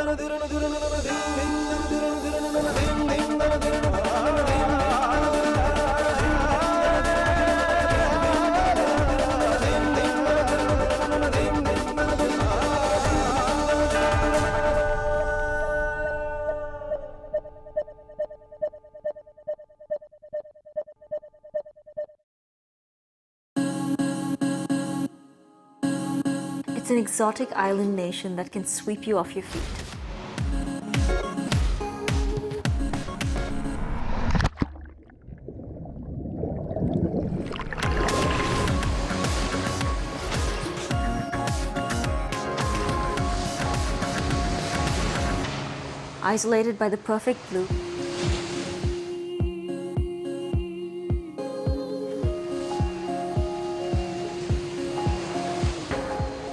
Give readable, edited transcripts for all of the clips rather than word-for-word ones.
It's an exotic island nation that can sweep you off your feet. Isolated by the perfect blue,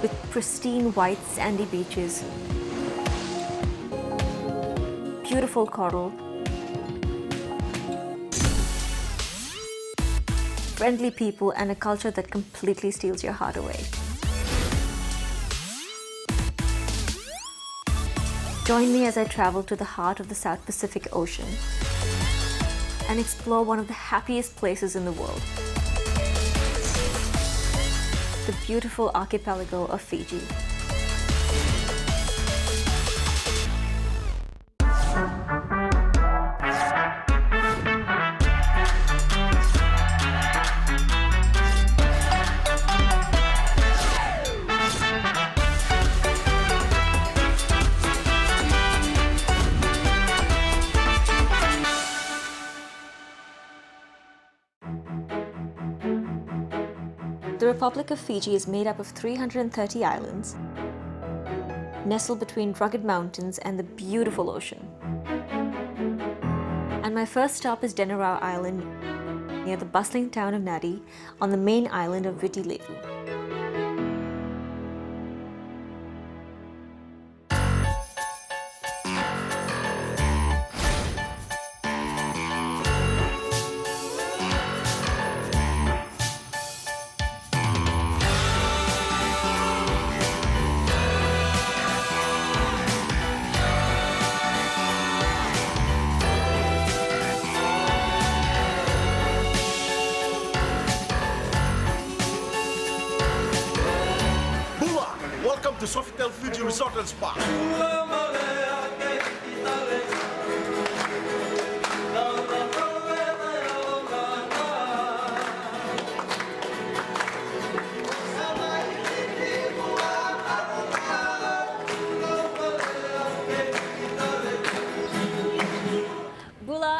with pristine white sandy beaches, beautiful coral, friendly people, and a culture that completely steals your heart away. Join me as I travel to the heart of the South Pacific Ocean and explore one of the happiest places in the world, the beautiful archipelago of Fiji. The Republic of Fiji is made up of 330 islands, nestled between rugged mountains and the beautiful ocean. And my first stop is Denarau Island, near the bustling town of Nadi, on the main island of Viti Levu. Welcome to Sofitel Fiji Resort and Spa.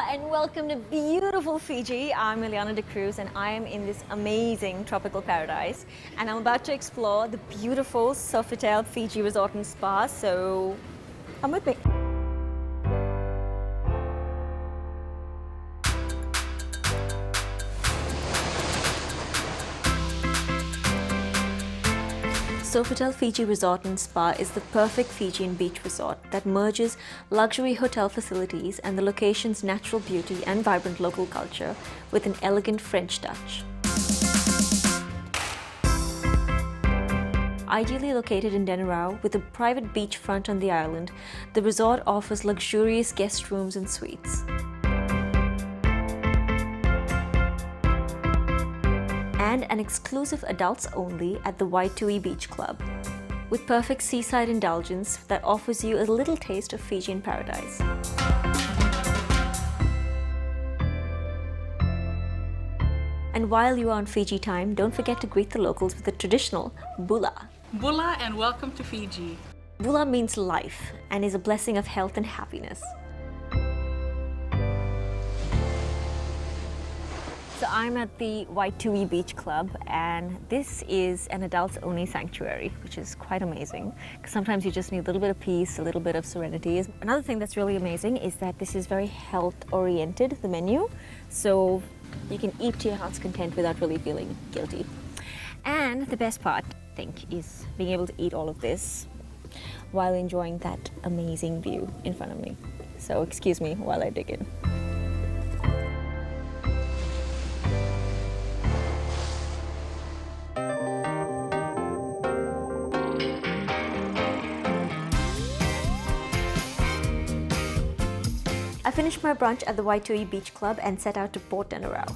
And welcome to beautiful Fiji. I'm Ileana and I am in this amazing tropical paradise, and I'm about to explore the beautiful Sofitel Fiji Resort and Spa, so come with me. Sofitel Fiji Resort and Spa is the perfect Fijian beach resort that merges luxury hotel facilities and the location's natural beauty and vibrant local culture with an elegant French touch. Ideally located in Denarau with a private beachfront on the island, the resort offers luxurious guest rooms and suites. And an exclusive adults only at the Waitui Beach Club, with perfect seaside indulgence that offers you a little taste of Fijian paradise. And while you are on Fiji time, don't forget to greet the locals with the traditional bula. Bula and welcome to Fiji. Bula means life and is a blessing of health and happiness. So I'm at the Waitui Beach Club, and this is an adults-only sanctuary, which is quite amazing, because sometimes you just need a little bit of peace, a little bit of serenity. Another thing that's really amazing is that this is very health-oriented, the menu, so you can eat to your heart's content without really feeling guilty. And the best part, I think, is being able to eat all of this while enjoying that amazing view in front of me. So excuse me while I dig in. finished my brunch at the Waitui Beach Club and set out to Port Denarau.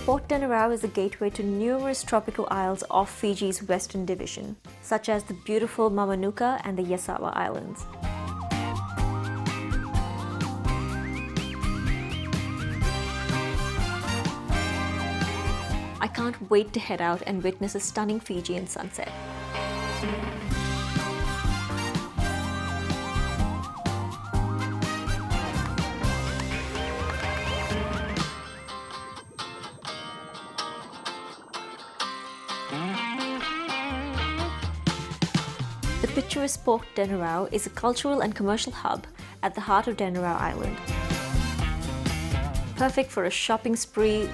Port Denarau is the gateway to numerous tropical isles off Fiji's western division, such as the beautiful Mamanuca and the Yasawa Islands. I can't wait to head out and witness a stunning Fijian sunset. The picturesque Port Denarau is a cultural and commercial hub at the heart of Denarau Island. Perfect for a shopping spree,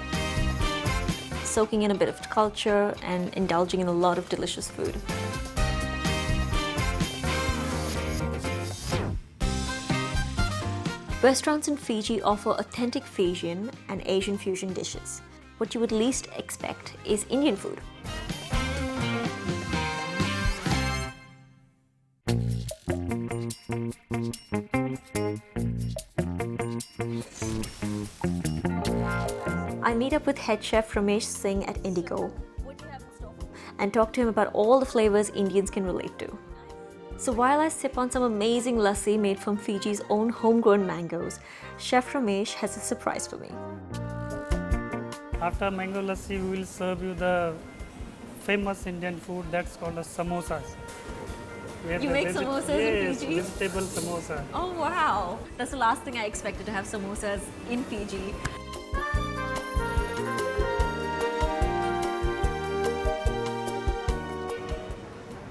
soaking in a bit of culture, and indulging in a lot of delicious food. Restaurants in Fiji offer authentic Fijian and Asian fusion dishes. What you would least expect is Indian food. I meet up with head chef Ramesh Singh at Indigo and talk to him about all the flavors Indians can relate to. So while I sip on some amazing lassi made from Fiji's own homegrown mangoes, Chef Ramesh has a surprise for me. After mango lassi, we will serve you the famous Indian food that's called as samosas. You make samosas in Fiji? Yes, vegetable samosa. Oh wow! That's the last thing I expected, to have samosas in Fiji.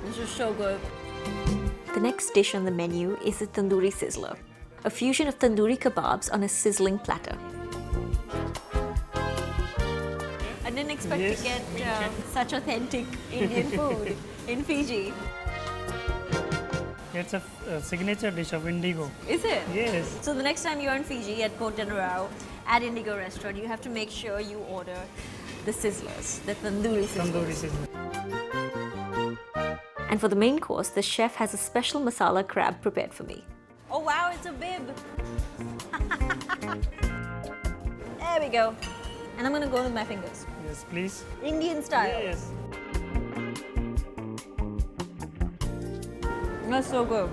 This is so good. The next dish on the menu is the tandoori sizzler, a fusion of tandoori kebabs on a sizzling platter. I didn't expect to get such authentic Indian food in Fiji. It's a signature dish of Indigo. Is it? Yes. So the next time you're in Fiji at Port Denarau at Indigo restaurant, you have to make sure you order the sizzlers, the tandoori sizzlers. Tandoori sizzler. And for the main course, the chef has a special masala crab prepared for me. Oh wow, it's a bib! There we go. And I'm gonna go with my fingers. Yes, please. Indian style. Yes. That's so good.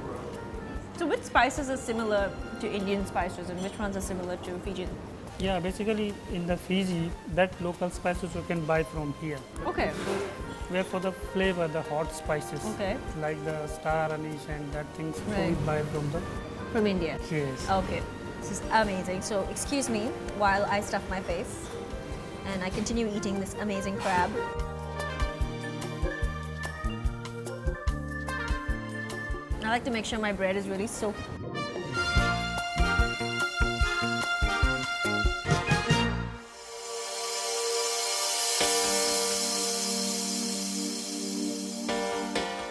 So which spices are similar to Indian spices and which ones are similar to Fijian? Yeah, basically in the Fiji, that local spices you can buy from here. Okay. Where for the flavor, the hot spices. Okay. Like the star anise and that things Right. we buy From India? Yes. Okay. This is amazing. So excuse me while I stuff my face and I continue eating this amazing crab. I like to make sure my bread is really soaked.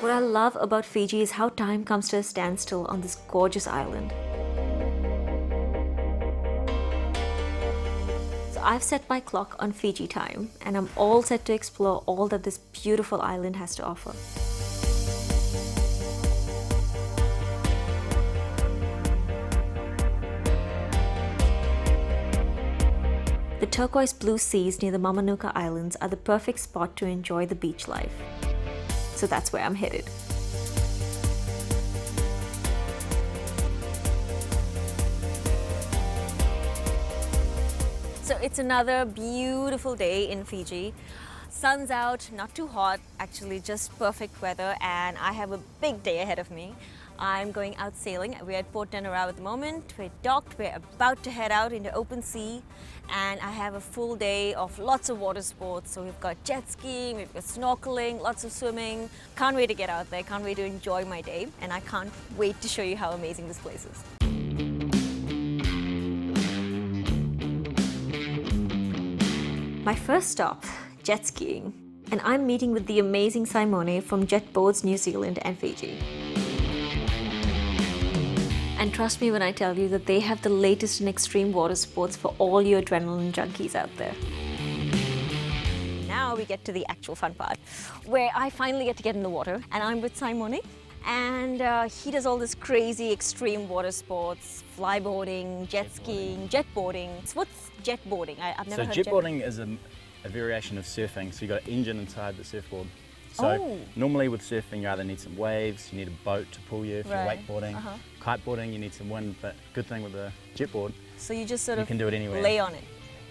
What I love about Fiji is how time comes to a standstill on this gorgeous island. So I've set my clock on Fiji time and I'm all set to explore all that this beautiful island has to offer. The turquoise blue seas near the Mamanuca Islands are the perfect spot to enjoy the beach life. So that's where I'm headed. So it's another beautiful day in Fiji. Sun's out, not too hot, actually just perfect weather, and I have a big day ahead of me. I'm going out sailing. We're at Port Denarau at the moment. We're docked, we're about to head out into open sea, and I have a full day of lots of water sports. So we've got jet skiing, we've got snorkeling, lots of swimming. Can't wait to get out there, can't wait to enjoy my day, and I can't wait to show you how amazing this place is. My first stop, jet skiing, and I'm meeting with the amazing Simone from Jet Boards New Zealand and Fiji. And trust me when I tell you that they have the latest in extreme water sports for all your adrenaline junkies out there. Now we get to the actual fun part, where I finally get to get in the water, and I'm with Simone. And he does all this crazy extreme water sports, flyboarding, jet skiing, jetboarding. So what's jetboarding? I've never heard of jetboarding is a variation of surfing. So you've got an engine inside the surfboard. So normally with surfing you either need some waves, you need a boat to pull you if you're wakeboarding. Kiteboarding you need some wind, but good thing with the jetboard, so you just sort of can do it anywhere. lay on it.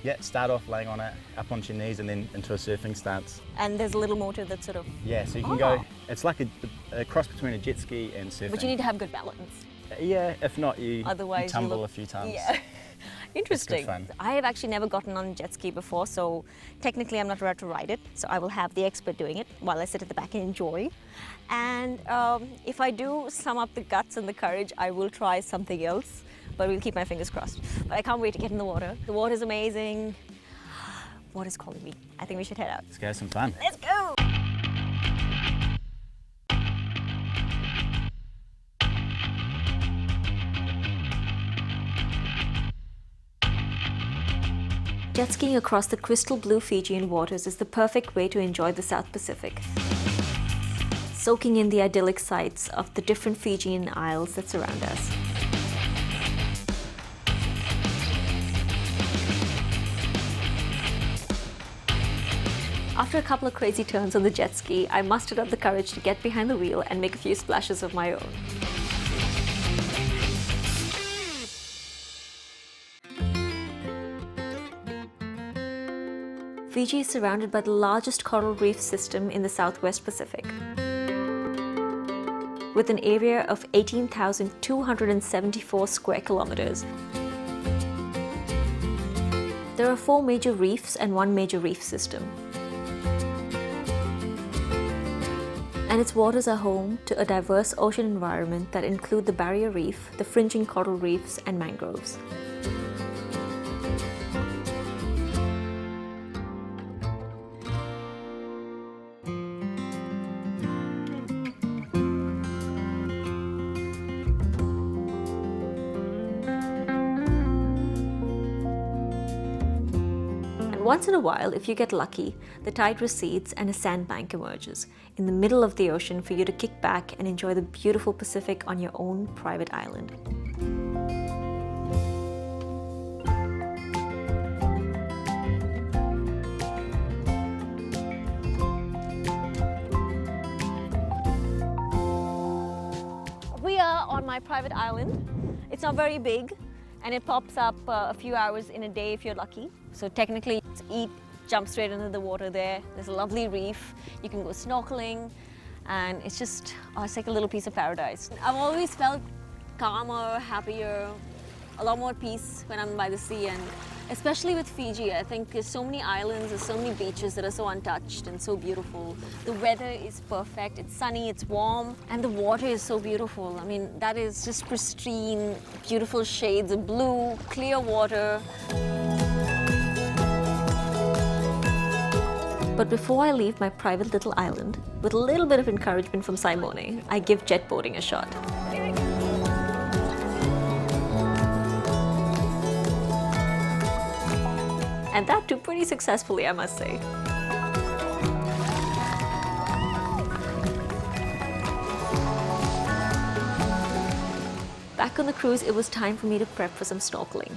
Yeah, start off laying on it, up onto your knees and then into a surfing stance. And there's a little motor that sort of... Yeah, so you can go, it's like a cross between a jet ski and surfing. But you need to have good balance. Yeah, if not you Otherwise tumble a few times. Yeah. Interesting. It's good fun. I have actually never gotten on a jet ski before, so technically I'm not allowed to ride it. So I will have the expert doing it while I sit at the back and enjoy. And if I do sum up the guts and the courage, I will try something else. But we'll keep my fingers crossed. But I can't wait to get in the water. The water's amazing. Water's calling me. I think we should head out. Let's go have some fun. Let's go! Jet skiing across the crystal blue Fijian waters is the perfect way to enjoy the South Pacific. Soaking in the idyllic sights of the different Fijian isles that surround us. After a couple of crazy turns on the jet ski, I mustered up the courage to get behind the wheel and make a few splashes of my own. Fiji is surrounded by the largest coral reef system in the Southwest Pacific, with an area of 18,274 square kilometers. There are 4 major reefs and 1 major reef system. And its waters are home to a diverse ocean environment that include the barrier reef, the fringing coral reefs, and mangroves. Once in a while, if you get lucky, the tide recedes and a sandbank emerges in the middle of the ocean for you to kick back and enjoy the beautiful Pacific on your own private island. We are on my private island. It's not very big, and it pops up a few hours in a day if you're lucky. So technically, eat, jump straight into the water there. There's a lovely reef. You can go snorkeling, and it's just, it's like a little piece of paradise. I've always felt calmer, happier, a lot more peace when I'm by the sea, and especially with Fiji, I think there's so many islands, there's so many beaches that are so untouched and so beautiful. The weather is perfect, it's sunny, it's warm, and the water is so beautiful. I mean, that is just pristine, beautiful shades of blue, clear water. But before I leave my private little island, with a little bit of encouragement from Simone, I give jetboarding a shot. And that too pretty successfully, I must say. Back on the cruise, it was time for me to prep for some snorkeling.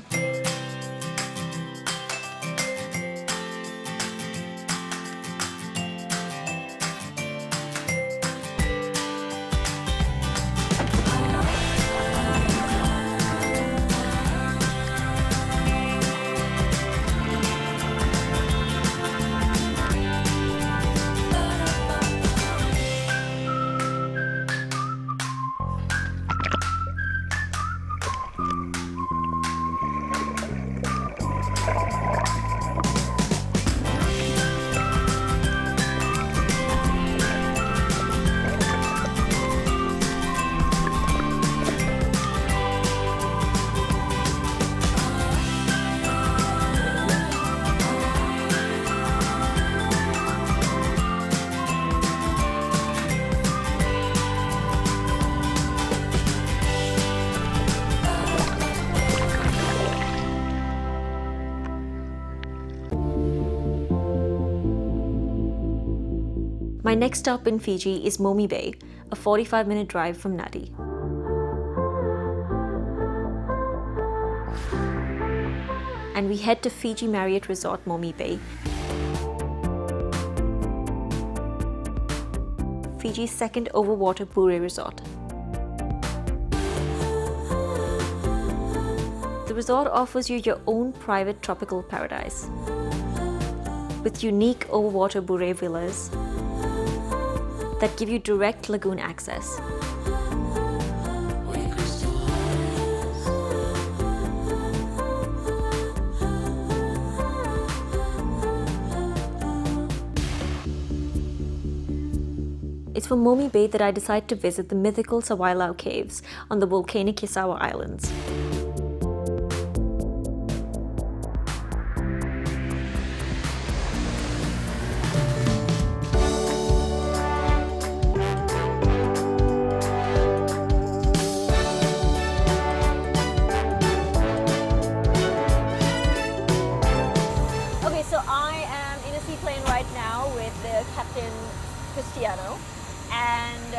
My next stop in Fiji is Momi Bay, a a 45-minute drive from Nadi. And we head to Fiji Marriott Resort, Momi Bay. Fiji's second overwater Pure resort. The resort offers you your own private tropical paradise with unique overwater Pure villas that give you direct lagoon access. It's from Momi Bay that I decided to visit the mythical Sawailau caves on the volcanic Kisawa Islands. Okay, so I am in a seaplane right now with the Captain Cristiano. And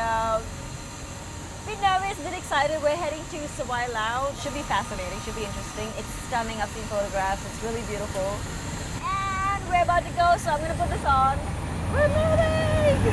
bit nervous, bit excited. We're heading to Sawailau. Should be fascinating, should be interesting. It's stunning. I've seen photographs. It's really beautiful. And we're about to go, so I'm going to put this on. We're moving!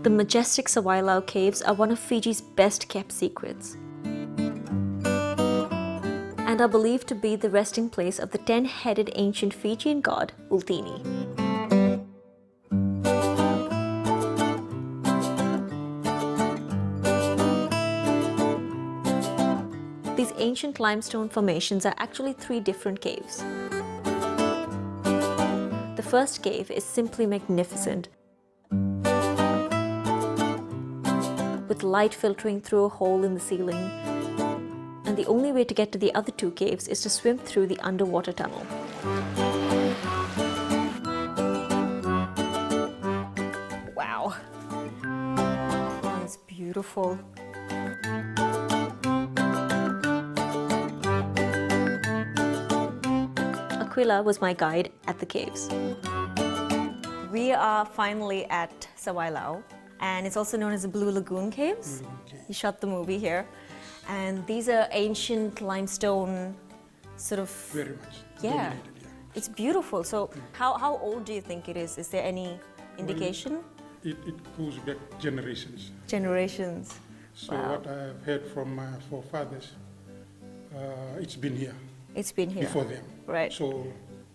The majestic Sawailau caves are one of Fiji's best kept secrets and are believed to be the resting place of the 10-headed ancient Fijian god Ultini. These ancient limestone formations are actually 3 different caves. The first cave is simply magnificent, with light filtering through a hole in the ceiling. And the only way to get to the other 2 caves is to swim through the underwater tunnel. Wow. That's beautiful. Aquila was my guide at the caves. We are finally at Sawailau. And it's also known as the Blue Lagoon Caves. You shot the movie here. And these are ancient limestone sort of... Very much. Yeah. Dominated, yeah. It's beautiful. So how old do you think it is? Is there any indication? It goes back generations. Generations. So Wow. what I have heard from my forefathers, it's been here It's been here. before them. Right. So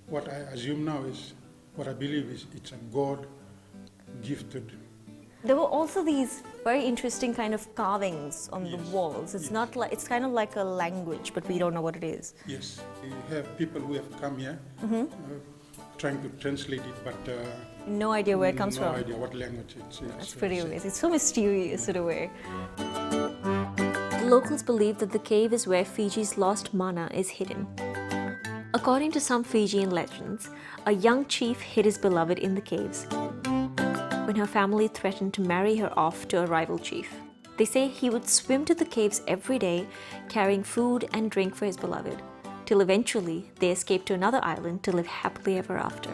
what I assume now is, what I believe is it's a God-gifted. There were also these very interesting kind of carvings on the walls. It's not like, it's kind of like a language, but we don't know what it is. Yes, we have people who have come here trying to translate it, but No idea where it comes no from. idea what language it's. That's pretty amazing. It's so mysterious in a way. The locals believe that the cave is where Fiji's lost mana is hidden. According to some Fijian legends, a young chief hid his beloved in the caves when her family threatened to marry her off to a rival chief. They say he would swim to the caves every day, carrying food and drink for his beloved, till eventually they escaped to another island to live happily ever after.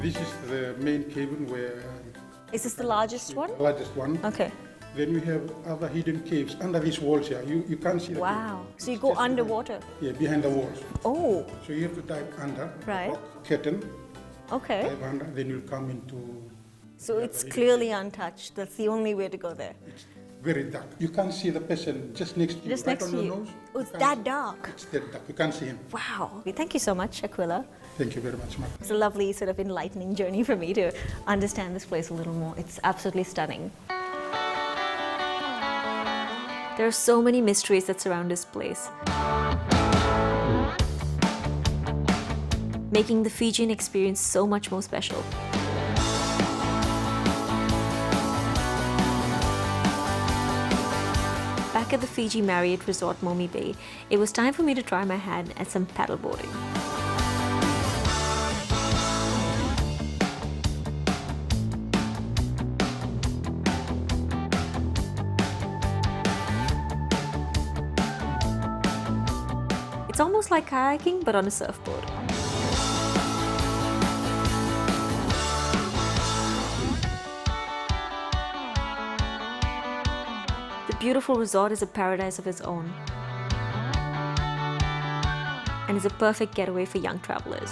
This is the main cave where Is this the largest one? largest one. Okay. Then we have other hidden caves under these walls here. You can't see the Wow. cave. So you It's go just underwater? Yeah, behind the walls. Oh, So you have to dive under, Right. curtain, okay. dive under, then you'll come into... So it's clearly untouched. That's the only way to go there. very dark. You can't see the person just next to you, Just right next on to your you. nose. Oh, it's You that can't- dark. It's that dark. You can't see him. Wow. Thank you so much, Aquila. Thank you very much, Mark. It's a lovely sort of enlightening journey for me to understand this place a little more. It's absolutely stunning. There are so many mysteries that surround this place, making the Fijian experience so much more special. Back at the Fiji Marriott Resort Momi Bay, it was time for me to try my hand at some paddleboarding. It's almost like kayaking, but on a surfboard. The beautiful resort is a paradise of its own and is a perfect getaway for young travelers.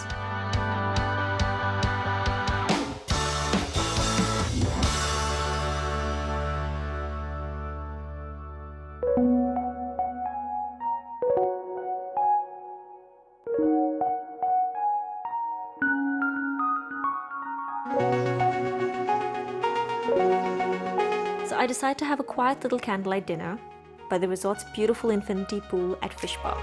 So I decided to have a quiet little candlelight dinner by the resort's beautiful infinity pool at Fish Bar.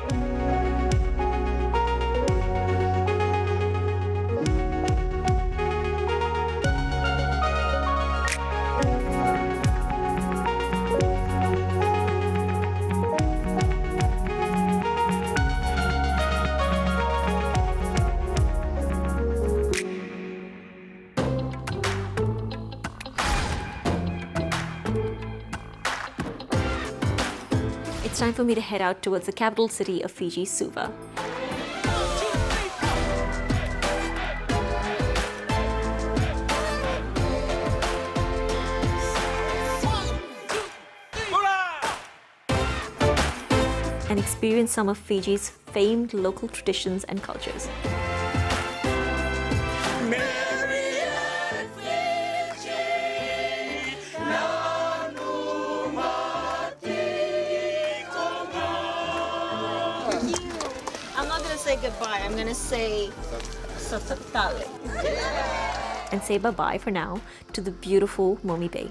It's time for me to head out towards the capital city of Fiji, Suva. And experience some of Fiji's famed local traditions and cultures. I'm not gonna say goodbye. I'm gonna say Sofitel. And say bye-bye for now to the beautiful Momi Bay.